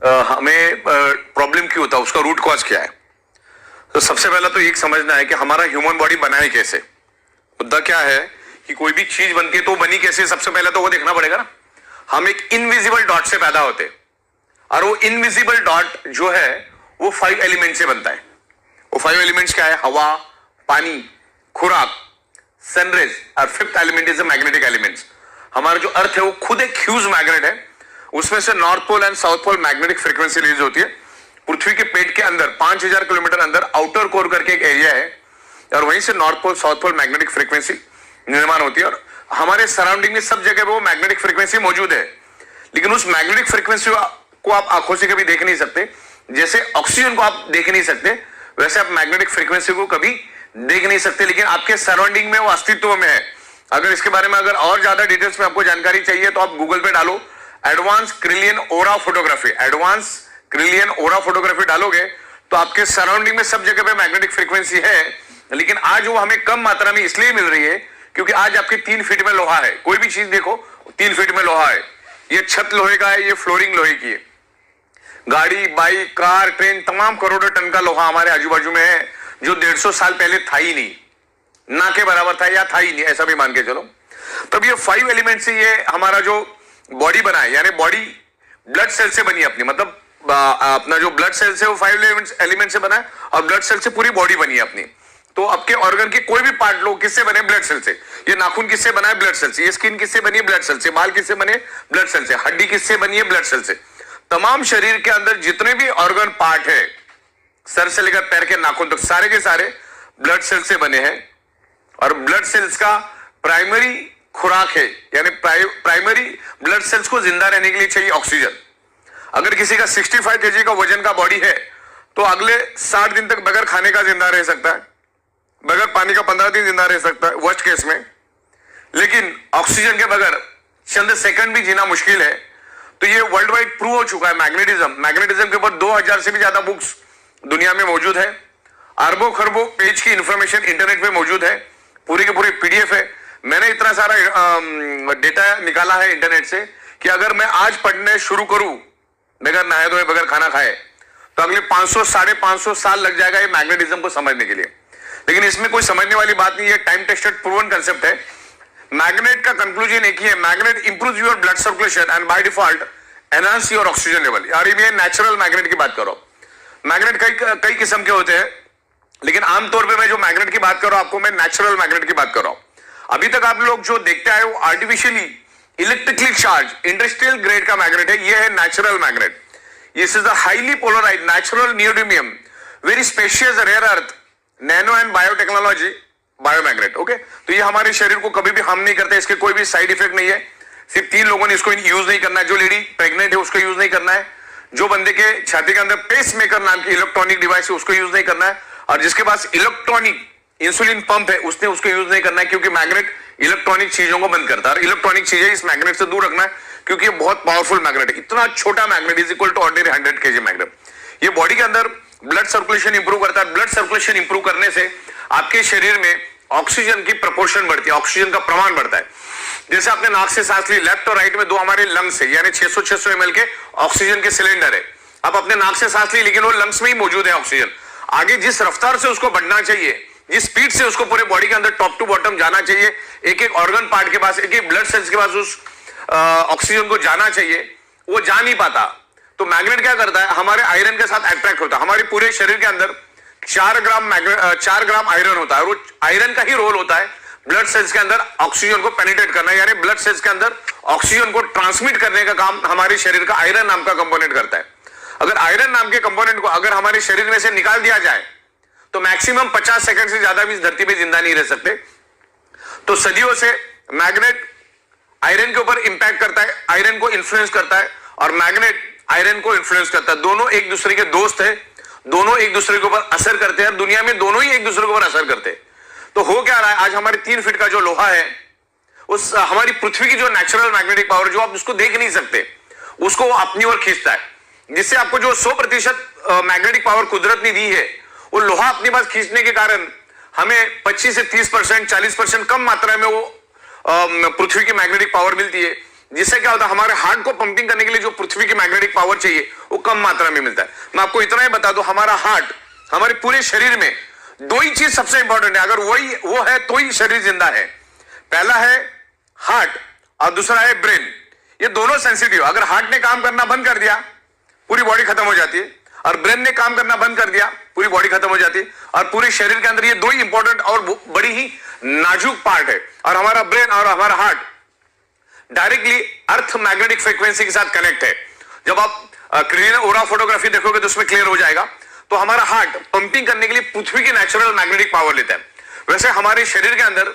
हमें प्रॉब्लम क्यों होता है, उसका रूट कॉज क्या है। तो सबसे पहला तो एक समझना है कि हमारा ह्यूमन बॉडी बना है कैसे। मुद्दा क्या है कि कोई भी चीज बनती है तो बनी कैसे, सबसे पहले तो वो देखना पड़ेगा ना। हम एक इनविजिबल डॉट से पैदा होते हैं और वो इनविजिबल डॉट जो है वो 5 एलिमेंट से बनता है। वो 5 एलिमेंट्स क्या है? हवा, पानी, खुराक, सनरेज और 5th element is the magnetic elements. हमारा जो अर्थ है वो खुद एक ह्यूज मैग्नेट है। उसमें से north pole and south pole magnetic frequency release होती है। पृथ्वी के पेट के अंदर 5000 किलोमीटर अंदर आउटर कोर करके एक एरिया है और वहीं से north pole south pole magnetic frequency निर्माण होती है। और हमारे सराउंडिंग में सब जगह पे वो मैग्नेटिक फ्रीक्वेंसी मौजूद है, लेकिन उस मैग्नेटिक फ्रीक्वेंसी को आप आंखों से कभी देख नहीं सकते। जैसे ऑक्सीजन को आप देख नहीं सकते वैसे आप मैग्नेटिक फ्रीक्वेंसी को कभी देख नहीं सकते, लेकिन आपके सराउंडिंग में वो अस्तित्व में है। अगर इसके बारे में अगर और ज्यादा डिटेल्स में आपको जानकारी चाहिए तो आप गूगल पे डालो एडवांस क्रिलियन ओरा फोटोग्राफी। एडवांस क्रिलियन ओरा फोटोग्राफी डालोगे तो आपके सराउंडिंग में सब जगह पे मैग्नेटिक फ्रीक्वेंसी है, लेकिन आज वो हमें कम मात्रा में इसलिए मिल रही है क्योंकि आज आपके 3 फीट में लोहा है। कोई भी चीज देखो 3 फीट में लोहा है। ये छत लोहे का है, ये फ्लोरिंग लोहे की है। गाड़ी, बाइक, कार, ट्रेन, तमाम करोड़ों टन का लोहा हमारे आजू बाजू में है जो 150 साल पहले था ही नहीं, ना के बराबर था या था ही नहीं, ऐसा भी मान के चलो। तब ये 5 एलिमेंट से ये हमारा जो बॉडी बना है, यानी बॉडी ब्लड सेल से बनी है अपनी, मतलब अपना जो ब्लड सेल से वो 5 एलिमेंट से बना है और ब्लड सेल से पूरी बॉडी बनी है अपनी। तो आपके ऑर्गन के कोई भी पार्ट लो किससे बने? ब्लड सेल से। ये नाखून किससे बना है? ब्लड सेल से। ये स्किन किससे बनी है? ब्लड सेल से। बाल किससे बने? ब्लड सेल से। हड्डी किससे बनी है? ब्लड सेल से। तमाम शरीर के अंदर जितने भी ऑर्गन पार्ट है, सर से लेकर पैर के नाखून तक, सारे के सारे ब्लड सेल से बने हैं। और ब्लड सेल्स का प्राइमरी खुराक है, यानी प्राइमरी ब्लड सेल्स को जिंदा रहने के लिए चाहिए ऑक्सीजन। अगर किसी का 65 kg का वजन का बॉडी है तो अगले 60 दिन तक बगैर खाने का जिंदा रह सकता है, बगैर पानी का 15 दिन जिंदा रह सकता है वर्स्ट केस में। लेकिन ऑक्सीजन के बगैर चंद सेकंड भी जीना मुश्किल है। तो ये वर्ल्ड वाइड प्रूव हो चुका है। मैग्नेटिज्म के ऊपर 2000 से भी ज्यादा बुक्स दुनिया में मौजूद है। अरबों खरबों पेज की इंफॉर्मेशन इंटरनेट पे मौजूद है, पूरी के पूरी PDF है। मैंने इतना सारा डेटा निकाला है इंटरनेट से कि अगर मैं आज पढ़ने शुरू करूं बगैर नहाए धोए, बगैर खाना खाए, तो अगले 500 साढ़े 500 साल लग जाएगा ये मैग्नेटिज्म को समझने के लिए। लेकिन इसमें कोई समझने वाली बात नहीं है, टाइम टेस्टेड प्रूवन कंसेप्ट है। मैग्नेट का कंक्लूजन एक ही है, magnet improve your blood circulation and by default enhance your oxygen level. यार ये नेचुरल मैग्नेट की बात करो। मैग्नेट कई किस्म के होते हैं, लेकिन आमतौर पे मैं जो मैग्नेट की बात कर रहा हूं आपको मैं नेचुरल मैग्नेट की बात कर रहा हूं। अभी तक आप लोग जो देखते आए वो artificially electrically charge industrial grade का मैग्नेट है। ये है natural magnet. This is a highly polarised natural neodymium very specious rare earth nano and biotechnology biomagnet. Okay, तो ये हमारे शरीर को कभी भी हार्म नहीं करते, इसके कोई भी साइड इफेक्ट नहीं है। सिर्फ 3 लोगों ने इसको यूज नहीं करना है। जो लेडी प्रेग्नेंट है उसको यूज नहीं करना है, जो बंदे के छाती के अंदर पेस मेकर नाम की इलेक्ट्रॉनिक डिवाइस है उसको यूज नहीं करना है, और जिसके पास इलेक्ट्रॉनिक इंसुलिन पंप है उसने उसको यूज नहीं करना है, क्योंकि मैग्नेट इलेक्ट्रॉनिक चीजों को बंद करता है। और इलेक्ट्रॉनिक चीजें इस मैग्नेट से दूर रखना है क्योंकि ये बहुत पावरफुल मैग्नेट है। इतना छोटा magnet is equal to ordinary 100 kg magnet. ये बॉडी के अंदर ब्लड सर्कुलेशन इंप्रूव करता है। ब्लड सर्कुलेशन इंप्रूव करने से आपके शरीर में ऑक्सीजन की प्रपोर्शन बढ़ती है, ऑक्सीजन का प्रमाण बढ़ता है। जैसे आपने नाक से सांस ली, लेफ्ट और राइट में 2 हमारे लंग्स है, यानी 600 ml के ऑक्सीजन के सिलेंडर है। आप अपने नाक से सांस ली लेकिन वो लंग्स में ही मौजूद है ऑक्सीजन। आगे जिस रफ्तार से उसको बढ़ना चाहिए, जिस स्पीड से उसको पूरे बॉडी के अंदर टॉप टू बॉटम जाना चाहिए, एक एक ऑर्गन पार्ट के पास, एक एक ब्लड सेल्स के पास उस ऑक्सीजन को जाना चाहिए, वो जा नहीं पाता। तो मैग्नेट क्या करता है? हमारे आयरन के साथ अट्रैक्ट होता है। हमारे पूरे शरीर के अंदर 4 ग्राम आयरन होता है और वो आयरन का ही रोल होता है ब्लड सेल्स के अंदर ऑक्सीजन को पेनिट्रेट करना, यानी ब्लड सेल्स के अंदर ऑक्सीजन को ट्रांसमिट करने का काम हमारे शरीर का आयरन नाम का कंपोनेंट करता है। अगर आयरन नाम के कंपोनेंट को अगर हमारे शरीर में से निकाल दिया जाए तो मैक्सिमम 50 सेकंड से ज्यादा भी इस धरती पे जिंदा नहीं रह सकते। तो सदियों से मैग्नेट आयरन के ऊपर इंपैक्ट करता है, आयरन को इन्फ्लुएंस करता है, और मैग्नेट आयरन को इन्फ्लुएंस करता है। दोनों एक दूसरे के दोस्त है, दोनों एक दूसरे के ऊपर असर करते हैं। दुनिया में दोनों ही एक दूसरे के ऊपर असर करते हैं। तो हो क्या रहा है, आज हमारे 3 फीट का जो लोहा है, उस हमारी पृथ्वी की जो नेचुरल मैग्नेटिक पावर जो आप उसको देख नहीं सकते, उसको अपनी ओर खींचता है, जिससे आपको जो 100% मैग्नेटिक पावर कुदरत ने दी है, वो लोहा अपने पास खींचने के कारण हमें 25 से 30%, 40% कम मात्रा में वो पृथ्वी की मैग्नेटिक पावर मिलती है। जिससे क्या होता है, हमारे हार्ट को पंपिंग करने के लिए जो पृथ्वी की मैग्नेटिक पावर चाहिए वो कम मात्रा में मिलता है। मैं आपको इतना ही बता दूं, हमारा हार्ट, हमारे पूरे शरीर में दो ही चीज सबसे इंपॉर्टेंट है, अगर वो है तो ही शरीर जिंदा है। पहला है हार्ट और दूसरा है ब्रेन। ये दोनों सेंसिटिव, अगर हार्ट ने काम करना बंद कर दिया पूरी बॉडी खत्म हो जाती है, और ब्रेन ने काम करना बंद कर दिया पूरी बॉडी खत्म हो जाती है। और पूरे शरीर के अंदर ये दो ही इंपॉर्टेंट और बड़ी ही नाजुक पार्ट है। और हमारा ब्रेन और हमारा heart directly earth magnetic frequency के साथ कनेक्ट है। जब आप क्रेनियल ओरा फोटोग्राफी देखोगे तो उसमें क्लियर हो जाएगा। तो हमारा हार्ट पंपिंग करने के लिए पृथ्वी की नेचुरल मैग्नेटिक पावर लेता है। वैसे हमारे शरीर के अंदर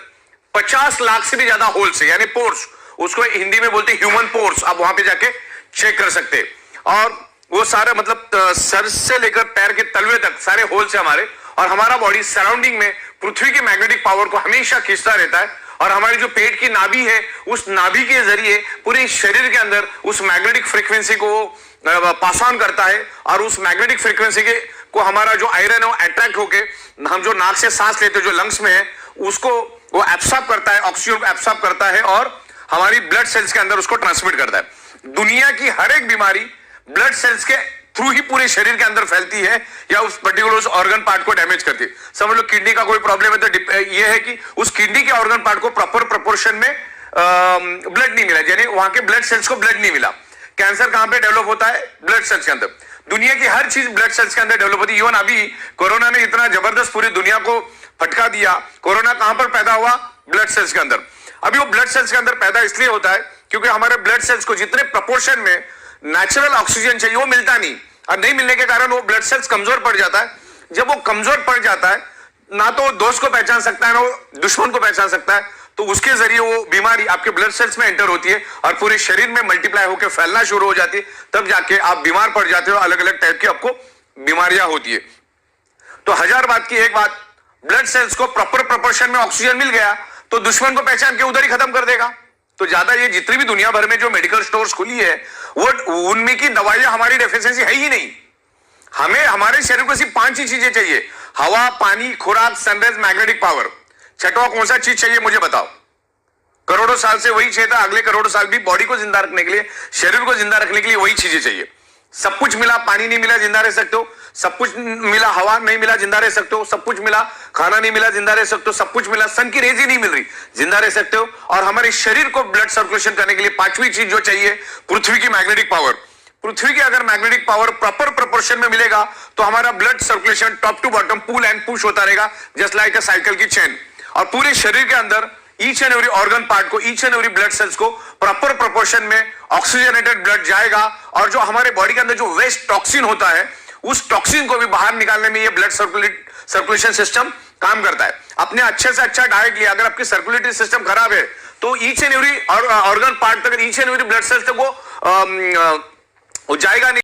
50 लाख से भी ज्यादा होल्स है, यानी पोर्स, उसको हिंदी में बोलते हैं ह्यूमन पोर्स। आप वहां पे जाके चेक कर सकते हैं। और वो सारे मतलब सर से लेकर पैर के तलवे तक सारे होल्स है हमारे। और हमारा बॉडी सराउंडिंग में पृथ्वी की मैग्नेटिक पावर को हमेशा खींचता रहता है। और हमारी जो पेट की नाभि है, उस नाभि के जरिए पूरे शरीर के अंदर उस मैग्नेटिक फ्रीक्वेंसी को पास ऑन करता है। और उस मैग्नेटिक फ्रीक्वेंसी के को हमारा जो आयरन है वो अट्रैक्ट होके, हम जो नाक से सांस लेते हैं जो लंग्स में है, उसको वो एब्सॉर्ब करता है, ऑक्सीजन को एब्सॉर्ब करता है और हमारी ब्लड सेल्स के अंदर उसको ट्रांसमिट करता है। दुनिया की हर एक बीमारी ब्लड सेल्स के थ्रू ही पूरे शरीर के अंदर फैलती है या उस पर्टिकुलर उस ऑर्गन पार्ट को डैमेज करती है। समझ लो किडनी का कोई प्रॉब्लम है तो ये है कि उस किडनी के ऑर्गन पार्ट को प्रॉपर प्रोपोर्शन में ब्लड नहीं मिला, यानी वहां के ब्लड सेल्स को ब्लड नहीं मिला। कैंसर कहां पे डेवलप होता है? ब्लड सेल्स के अंदर। दुनिया की हर चीज ब्लड सेल्स के अंदर डेवलप होती है। इवन अभी कोरोना ने इतना जबरदस्त पूरी दुनिया को फटका दिया। कोरोना कहां पर पैदा हुआ? ब्लड सेल्स के अंदर। अभी वो ब्लड सेल्स के अंदर पैदा इसलिए होता है क्योंकि हमारे ब्लड सेल्स को जितने प्रपोर्शन में नेचुरल ऑक्सीजन चाहिए वो मिलता नहीं, और नहीं मिलने के कारण वो ब्लड सेल्स कमजोर पड़ जाता है। जब वो कमजोर पड़ जाता है, ना तो वो दोस्त को पहचान सकता है ना वो दुश्मन को पहचान सकता है, तो उसके जरिए वो बीमारी आपके ब्लड सेल्स में एंटर होती है और पूरे शरीर में मल्टीप्लाई होकर फैलना शुरू हो जाती है। तब जाके आप बीमार पड़ जाते हो, अलग अलग टाइप की आपको बीमारियां होती है। तो हजार बात की एक बात, ब्लड सेल्स को प्रॉपर प्रोपोर्शन में ऑक्सीजन मिल गया तो दुश्मन को पहचान के उधर ही खत्म कर देगा। तो ज्यादा ये जितनी भी दुनिया भर में जो मेडिकल स्टोर्स खुली है वो उनमें की दवाइयां हमारी डेफिशिएंसी है ही नहीं। हमें हमारे शरीर को सिर्फ 5 ही चीजें चाहिए: हवा, पानी, खुराक, सनराइज, मैग्नेटिक पावर। छठवां कौन सा चीज चाहिए मुझे बताओ? करोड़ों साल से वही चाहिए था, अगले करोड़ों साल भी बॉडी को जिंदा रखने के लिए, शरीर को जिंदा रखने के लिए वही चीजें चाहिए। सब कुछ मिला, पानी नहीं मिला जिंदा रह सकते हो। सब कुछ मिला, हवा नहीं मिला जिंदा रह सकते हो। सब कुछ मिला, खाना नहीं मिला जिंदा रह सकते हो। सब कुछ मिला, सन की रेज ही नहीं मिल रही, जिंदा रह सकते हो। और हमारे शरीर को ब्लड सर्कुलेशन करने के लिए 5वीं चीज जो चाहिए, पृथ्वी की मैग्नेटिक पावर। पृथ्वी की अगर मैग्नेटिक पावर प्रॉपर प्रोपोर्शन में मिलेगा तो हमारा blood circulation top to bottom pull and push होता रहेगा, जस्ट लाइक अ साइकिल की चेन। और पूरे शरीर के अंदर each and every organ part को, each and every blood cells को प्रॉपर प्रोपोर्शन में ऑक्सीजनेटेड ब्लड जाएगा। और जो हमारे बॉडी के अंदर जो वेस्ट टॉक्सिन होता है, उस टॉक्सिन को भी बाहर निकालने में ये ब्लड सर्कुलेशन सिस्टम काम करता है। अपने अच्छे से अच्छा डाइट लिया, अगर आपकी सर्कुलेटरी सिस्टम खराब है तो each and every organ part तक, each and every blood cells तक वो जाएगा नहीं।